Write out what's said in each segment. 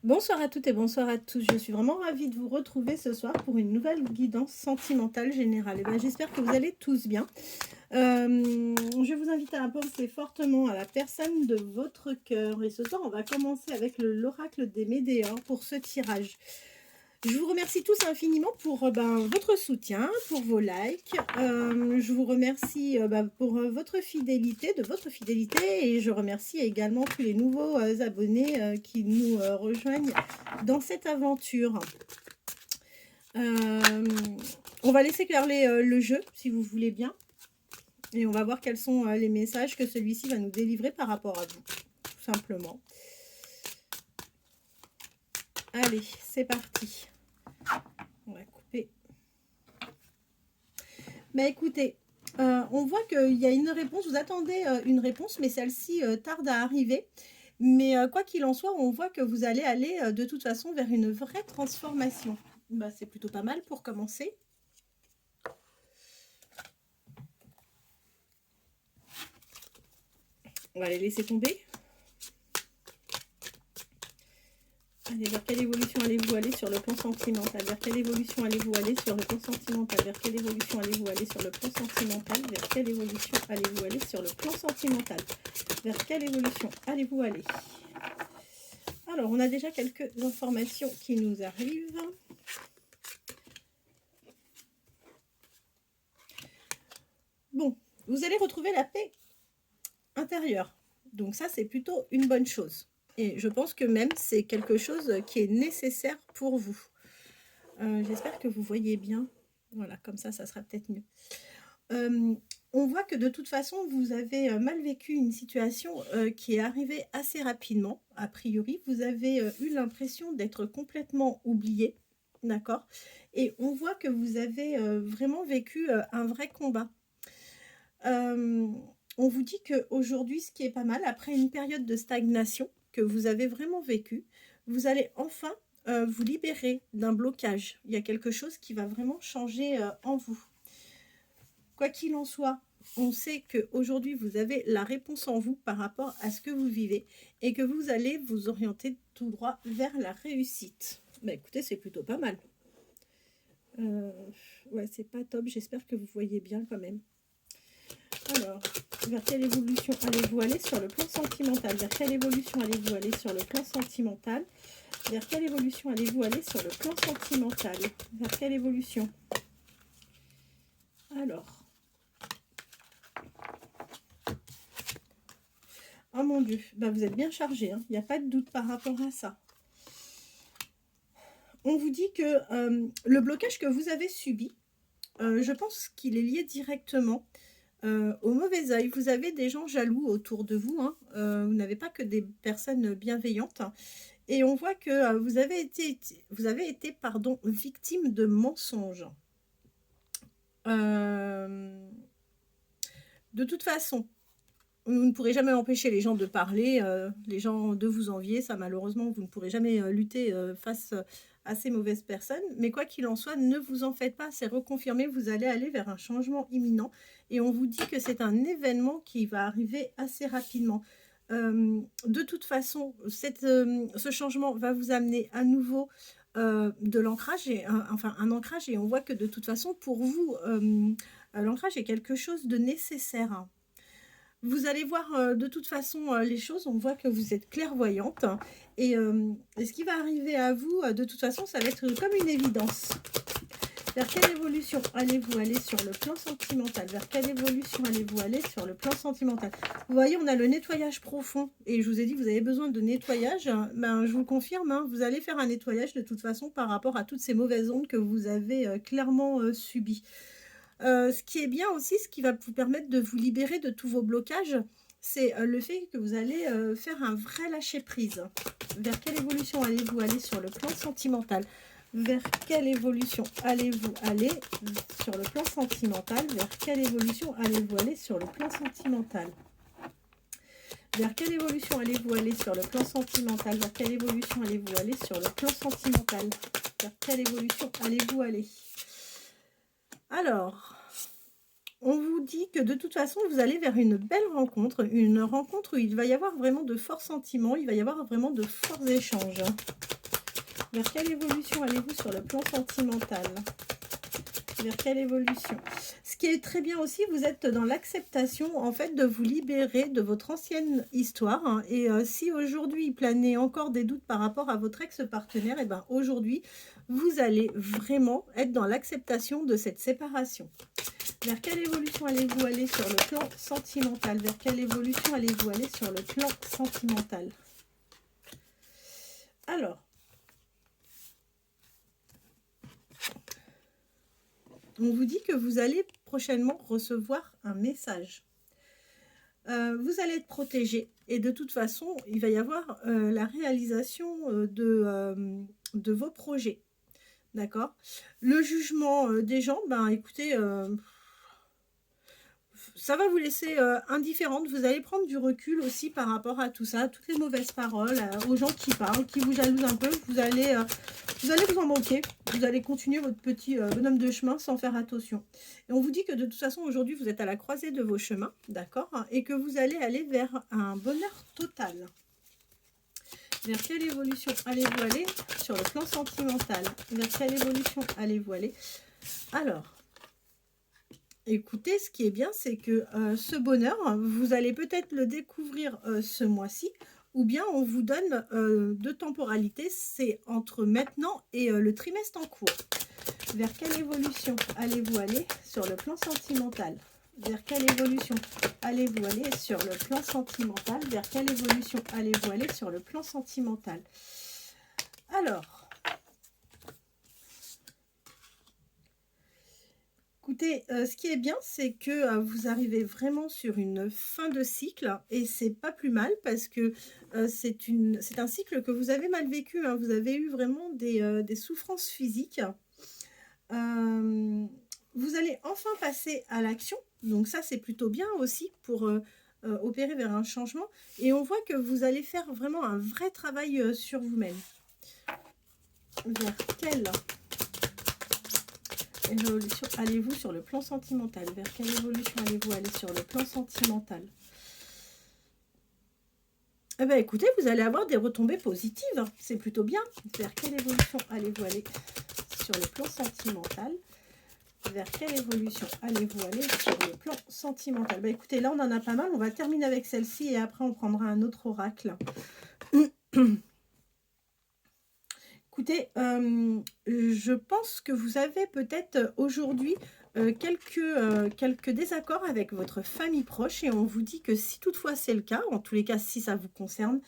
Bonsoir à toutes et bonsoir à tous. Je suis vraiment ravie de vous retrouver ce soir pour une nouvelle guidance sentimentale générale. J'espère que vous allez tous bien. Je vous invite à penser fortement à la personne de votre cœur. Et ce soir, on va commencer avec l'oracle des Médéors pour ce tirage. Je vous remercie tous infiniment pour votre soutien, pour vos likes. Je vous remercie pour votre fidélité, et je remercie également tous les nouveaux abonnés qui nous rejoignent dans cette aventure. On va laisser clairer le jeu, si vous voulez bien. Et on va voir quels sont les messages que celui-ci va nous délivrer par rapport à vous, tout simplement. Allez, c'est parti. On va couper. Mais écoutez, on voit qu'il y a une réponse. Vous attendez une réponse, mais celle-ci tarde à arriver. Mais quoi qu'il en soit, on voit que vous allez aller de toute façon vers une vraie transformation. C'est plutôt pas mal pour commencer. On va les laisser tomber. Allez, vers quelle évolution allez-vous aller sur le plan sentimental? Vers quelle évolution allez-vous aller sur le plan sentimental? Vers quelle évolution allez-vous aller sur le plan sentimental? Vers quelle évolution allez-vous aller sur le plan sentimental? Vers quelle évolution allez-vous aller? Alors, on a déjà quelques informations qui nous arrivent. Bon, vous allez retrouver la paix intérieure. Donc ça, c'est plutôt une bonne chose. Et je pense que même c'est quelque chose qui est nécessaire pour vous. J'espère que vous voyez bien. Voilà, comme ça sera peut-être mieux. On voit que de toute façon, vous avez mal vécu une situation qui est arrivée assez rapidement. A priori, vous avez eu l'impression d'être complètement oublié. D'accord? Et on voit que vous avez vraiment vécu un vrai combat. On vous dit qu'aujourd'hui, ce qui est pas mal, après une période de stagnation que vous avez vraiment vécue, vous allez enfin vous libérer d'un blocage. Il y a quelque chose qui va vraiment changer en vous. Quoi qu'il en soit, on sait qu'aujourd'hui, vous avez la réponse en vous par rapport à ce que vous vivez et que vous allez vous orienter tout droit vers la réussite. Écoutez, c'est plutôt pas mal. Ouais, c'est pas top. J'espère que vous voyez bien quand même. Alors, vers quelle évolution allez-vous aller sur le plan sentimental? Vers quelle évolution allez-vous aller sur le plan sentimental? Vers quelle évolution allez-vous aller sur le plan sentimental? Vers quelle évolution? Alors. Oh mon Dieu, vous êtes bien chargé, hein. Il n'y a pas de doute par rapport à ça. On vous dit que le blocage que vous avez subi, je pense qu'il est lié directement au mauvais œil. Vous avez des gens jaloux autour de vous, hein. Vous n'avez pas que des personnes bienveillantes. Et on voit que vous avez été victime de mensonges. De toute façon, vous ne pourrez jamais empêcher les gens de parler, les gens de vous envier. Ça, malheureusement, vous ne pourrez jamais lutter face à ces mauvaises personnes. Mais quoi qu'il en soit, ne vous en faites pas. C'est reconfirmé. Vous allez aller vers un changement imminent. Et on vous dit que c'est un événement qui va arriver assez rapidement. De toute façon, ce changement va vous amener à nouveau de l'ancrage, un ancrage. Et on voit que de toute façon, pour vous, l'ancrage est quelque chose de nécessaire. Vous allez voir de toute façon les choses, on voit que vous êtes clairvoyante. Et ce qui va arriver à vous, de toute façon, ça va être comme une évidence. Vers quelle évolution allez-vous aller sur le plan sentimental? Vers quelle évolution allez-vous aller sur le plan sentimental? Vous voyez, on a le nettoyage profond. Et je vous ai dit que vous avez besoin de nettoyage. Je vous le confirme, hein, vous allez faire un nettoyage de toute façon par rapport à toutes ces mauvaises ondes que vous avez clairement subies. Ce qui est bien aussi, ce qui va vous permettre de vous libérer de tous vos blocages, c'est le fait que vous allez faire un vrai lâcher-prise. Vers quelle évolution allez-vous aller sur le plan sentimental? Vers quelle évolution allez-vous aller sur le plan sentimental? Vers quelle évolution allez-vous aller sur le plan sentimental? Vers quelle évolution allez-vous aller sur le plan sentimental? Vers quelle évolution allez-vous aller sur le plan sentimental? Vers quelle évolution allez-vous aller? Alors, on vous dit que de toute façon, vous allez vers une belle rencontre, une rencontre où il va y avoir vraiment de forts sentiments, il va y avoir vraiment de forts échanges. Vers quelle évolution allez-vous sur le plan sentimental? Vers quelle évolution? Ce qui est très bien aussi, vous êtes dans l'acceptation en fait de vous libérer de votre ancienne histoire, hein, et si aujourd'hui il planait encore des doutes par rapport à votre ex-partenaire, et ben aujourd'hui vous allez vraiment être dans l'acceptation de cette séparation. Vers quelle évolution allez-vous aller sur le plan sentimental? Vers quelle évolution allez-vous aller sur le plan sentimental? Alors, on vous dit que vous allez prochainement recevoir un message. Vous allez être protégé et de toute façon, il va y avoir la réalisation de vos projets. D'accord? Le jugement des gens, ben écoutez, ça va vous laisser indifférente. Vous allez prendre du recul aussi par rapport à tout ça, toutes les mauvaises paroles, aux gens qui parlent, qui vous jalousent un peu. Vous allez vous en manquer. Vous allez continuer votre petit bonhomme de chemin sans faire attention. Et on vous dit que de toute façon, aujourd'hui, vous êtes à la croisée de vos chemins, d'accord? Et que vous allez aller vers un bonheur total. Vers quelle évolution allez-vous aller sur le plan sentimental? Vers quelle évolution allez-vous aller? Alors, écoutez, ce qui est bien, c'est que ce bonheur, vous allez peut-être le découvrir ce mois-ci, ou bien on vous donne de temporalité, c'est entre maintenant et le trimestre en cours. Vers quelle évolution allez-vous aller sur le plan sentimental? Vers quelle évolution allez-vous aller sur le plan sentimental? Vers quelle évolution allez-vous aller sur le plan sentimental? Alors, écoutez, ce qui est bien, c'est que vous arrivez vraiment sur une fin de cycle et c'est pas plus mal parce que c'est un cycle que vous avez mal vécu, hein. Vous avez eu vraiment des souffrances physiques. Vous allez enfin passer à l'action. Donc ça, c'est plutôt bien aussi pour opérer vers un changement. Et on voit que vous allez faire vraiment un vrai travail sur vous-même. Vers quelle évolution allez-vous sur le plan sentimental? Vers quelle évolution allez-vous aller sur le plan sentimental? Eh bien, écoutez, vous allez avoir des retombées positives. C'est plutôt bien. Vers quelle évolution allez-vous aller sur le plan sentimental? Vers quelle évolution allez-vous aller sur le plan sentimental? Bah écoutez, là on en a pas mal. On va terminer avec celle-ci et après on prendra un autre oracle. Écoutez, je pense que vous avez peut-être aujourd'hui quelques désaccords avec votre famille proche et on vous dit que si toutefois c'est le cas, en tous les cas si ça vous concerne,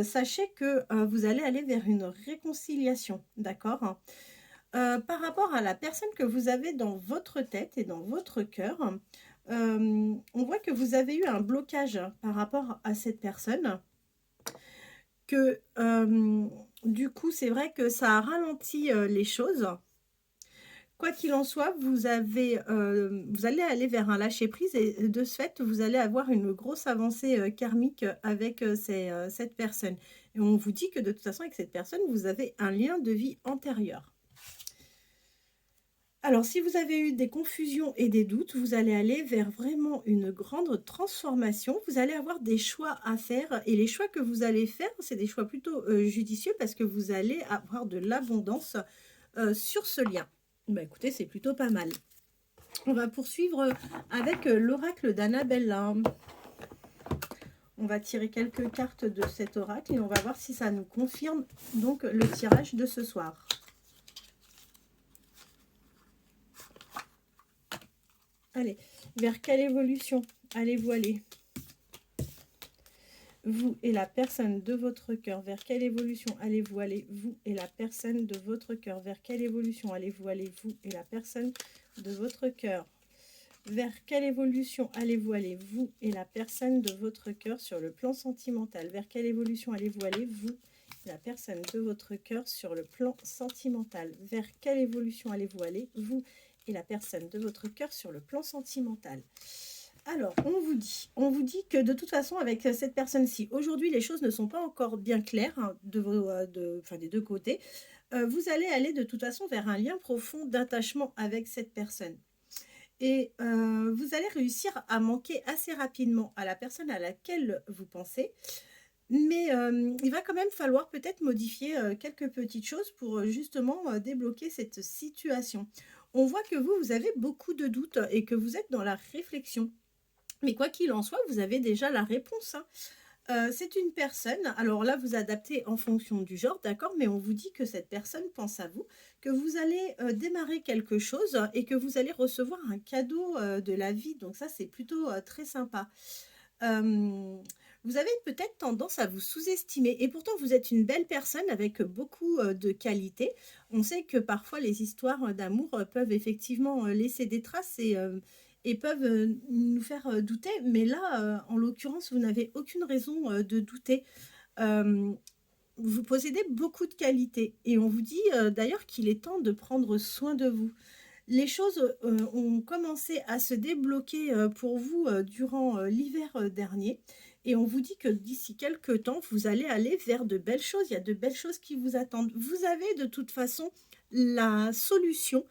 sachez que vous allez aller vers une réconciliation, d'accord? Par rapport à la personne que vous avez dans votre tête et dans votre cœur, on voit que vous avez eu un blocage par rapport à cette personne, que du coup, c'est vrai que ça a ralenti les choses. Quoi qu'il en soit, vous allez aller vers un lâcher-prise et de ce fait, vous allez avoir une grosse avancée karmique avec cette personne. Et on vous dit que de toute façon, avec cette personne, vous avez un lien de vie antérieur. Alors, si vous avez eu des confusions et des doutes, vous allez aller vers vraiment une grande transformation. Vous allez avoir des choix à faire et les choix que vous allez faire, c'est des choix plutôt judicieux parce que vous allez avoir de l'abondance sur ce lien. Bah, écoutez, c'est plutôt pas mal. On va poursuivre avec l'oracle d'Annabella. On va tirer quelques cartes de cet oracle et on va voir si ça nous confirme donc le tirage de ce soir. Allez, vers quelle évolution allez-vous aller? Vous et la personne de votre cœur. Vers quelle évolution allez-vous aller? Vous et la personne de votre cœur. Vers quelle évolution allez-vous aller? Vous et la personne de votre cœur. Vers quelle évolution allez-vous aller? Vous et la personne de votre cœur sur le plan sentimental. Vers quelle évolution allez-vous aller? Vous et la personne de votre cœur sur le plan sentimental. Vers quelle évolution allez-vous aller? Vous et la personne de votre cœur sur le plan sentimental. Alors, on vous dit que de toute façon, avec cette personne-ci, aujourd'hui, les choses ne sont pas encore bien claires hein, des deux côtés. Vous allez aller de toute façon vers un lien profond d'attachement avec cette personne. Et vous allez réussir à manquer assez rapidement à la personne à laquelle vous pensez. Mais il va quand même falloir peut-être modifier, quelques petites choses pour, justement, débloquer cette situation. On voit que vous, vous avez beaucoup de doutes et que vous êtes dans la réflexion. Mais quoi qu'il en soit, vous avez déjà la réponse, hein. C'est une personne, alors là, vous adaptez en fonction du genre, d'accord? Mais on vous dit que cette personne pense à vous, que vous allez, démarrer quelque chose et que vous allez recevoir un cadeau, de la vie. Donc ça, c'est plutôt, très sympa. Hem, vous avez peut-être tendance à vous sous-estimer et pourtant vous êtes une belle personne avec beaucoup, de qualités. On sait que parfois les histoires, d'amour, peuvent effectivement, laisser des traces et peuvent, nous faire, douter. Mais là, en l'occurrence, vous n'avez aucune raison, de douter. Hem, vous possédez beaucoup de qualités et on vous dit, d'ailleurs qu'il est temps de prendre soin de vous. Les choses, ont commencé à se débloquer, pour vous, durant, l'hiver, dernier et on vous dit que d'ici quelque temps, vous allez aller vers de belles choses. Il y a de belles choses qui vous attendent. Vous avez de toute façon la solution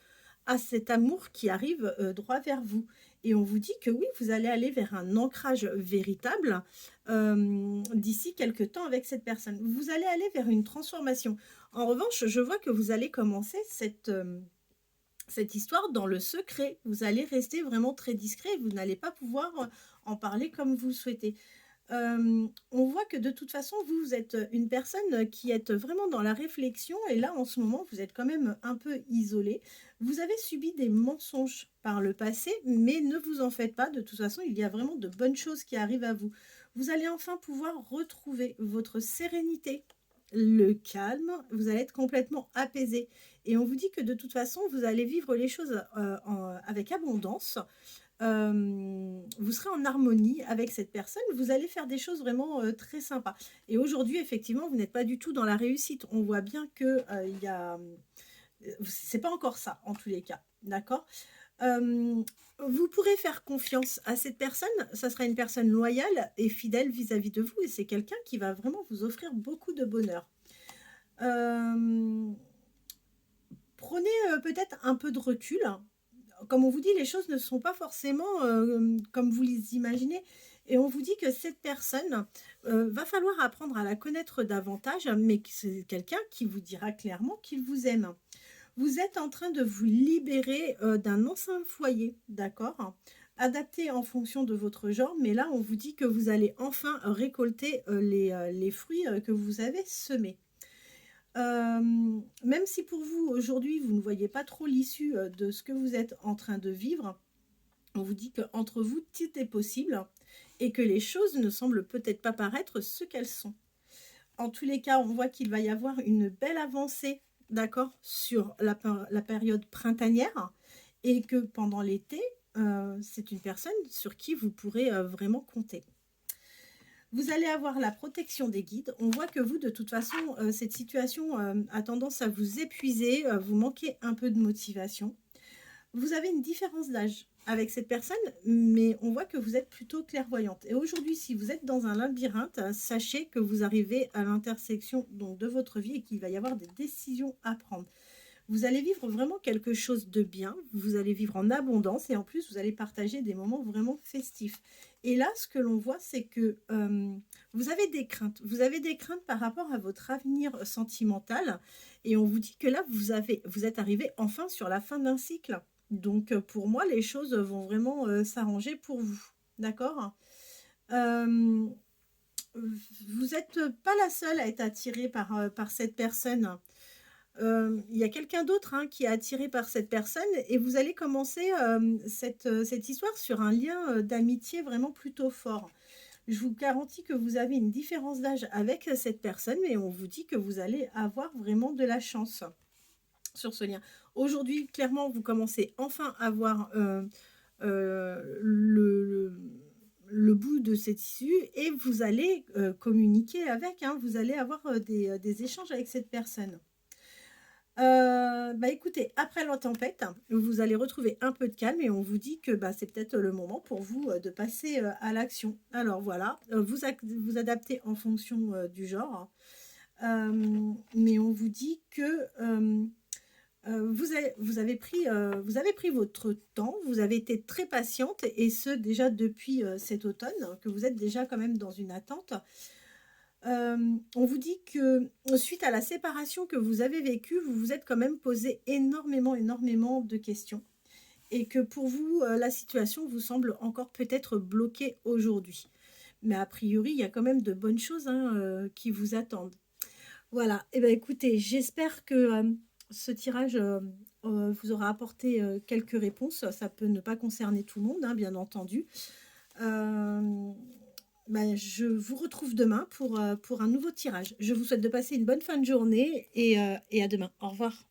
à cet amour qui arrive, droit vers vous et on vous dit que oui, vous allez aller vers un ancrage véritable, d'ici quelque temps avec cette personne. Vous allez aller vers une transformation. En revanche, je vois que vous allez commencer cette histoire dans le secret. Vous allez rester vraiment très discret, vous n'allez pas pouvoir, en parler comme vous le souhaitez. On voit que de toute façon, vous, vous êtes, une personne, qui êtes vraiment dans la réflexion et là, en ce moment, vous êtes quand même un peu isolé. Vous avez subi des mensonges par le passé, mais ne vous en faites pas. De toute façon, il y a vraiment de bonnes choses qui arrivent à vous. Vous allez enfin pouvoir retrouver votre sérénité, le calme, vous allez être complètement apaisé et on vous dit que de toute façon, vous allez vivre les choses, avec abondance. Vous serez en harmonie avec cette personne, vous allez faire des choses vraiment, très sympas et aujourd'hui, effectivement, vous n'êtes pas du tout dans la réussite. On voit bien que, il y a, c'est pas encore ça, en tous les cas, d'accord? Hem, vous pourrez faire confiance à cette personne, ça sera une personne loyale et fidèle vis-à-vis de vous et c'est quelqu'un qui va vraiment vous offrir beaucoup de bonheur. Hem, prenez, peut-être un peu de recul. Comme on vous dit, les choses ne sont pas forcément, comme vous les imaginez et on vous dit que cette personne, va falloir apprendre à la connaître davantage, mais que c'est quelqu'un qui vous dira clairement qu'il vous aime. Vous êtes en train de vous libérer, d'un ancien foyer, d'accord? Adapté en fonction de votre genre, mais là, on vous dit que vous allez enfin récolter, les fruits, que vous avez semés. Même si pour vous, aujourd'hui, vous ne voyez pas trop l'issue, de ce que vous êtes en train de vivre, on vous dit qu'entre vous, tout est possible et que les choses ne semblent peut-être pas paraître ce qu'elles sont. En tous les cas, on voit qu'il va y avoir une belle avancée, d'accord, sur la période printanière et que pendant l'été, c'est une personne sur qui vous pourrez, vraiment compter. Vous allez avoir la protection des guides. On voit que vous, de toute façon, cette situation, a tendance à vous épuiser, vous manquez un peu de motivation. Vous avez une différence d'âge avec cette personne, mais on voit que vous êtes plutôt clairvoyante. Et aujourd'hui, si vous êtes dans un labyrinthe, sachez que vous arrivez à l'intersection donc de votre vie et qu'il va y avoir des décisions à prendre. Vous allez vivre vraiment quelque chose de bien, vous allez vivre en abondance et en plus, vous allez partager des moments vraiment festifs. Et là, ce que l'on voit, c'est que vous avez des craintes. Vous avez des craintes par rapport à votre avenir sentimental et on vous dit que là, vous êtes arrivé enfin sur la fin d'un cycle. Donc, pour moi, les choses vont vraiment s'arranger pour vous. D'accord? Euh, vous n'êtes pas la seule à être attirée par cette personne. Il y a quelqu'un d'autre, hein, qui est attiré par cette personne et vous allez commencer, cette histoire sur un lien, d'amitié vraiment plutôt fort. Je vous garantis que vous avez une différence d'âge avec, cette personne et on vous dit que vous allez avoir vraiment de la chance sur ce lien. Aujourd'hui, clairement, vous commencez enfin à voir, le bout de cette issue et vous allez, communiquer avec, hein. Vous allez avoir, des échanges avec cette personne. Bah, écoutez, après la tempête, vous allez retrouver un peu de calme et on vous dit que, bah, c'est peut-être le moment pour vous, de passer, à l'action. Alors voilà, vous adaptez en fonction, du genre, mais on vous dit que, vous avez pris votre temps, vous avez été très patiente et ce déjà depuis, cet automne, que vous êtes déjà quand même dans une attente. On vous dit que suite à la séparation que vous avez vécue, vous vous êtes quand même posé énormément, énormément de questions et que pour vous, la situation vous semble encore peut-être bloquée aujourd'hui. Mais a priori, il y a quand même de bonnes choses, hein, qui vous attendent. Voilà, et ben écoutez, j'espère que, ce tirage, vous aura apporté, quelques réponses. Ça peut ne pas concerner tout le monde, hein, bien entendu. Hem, je vous retrouve demain pour un nouveau tirage. Je vous souhaite de passer une bonne fin de journée et à demain. Au revoir.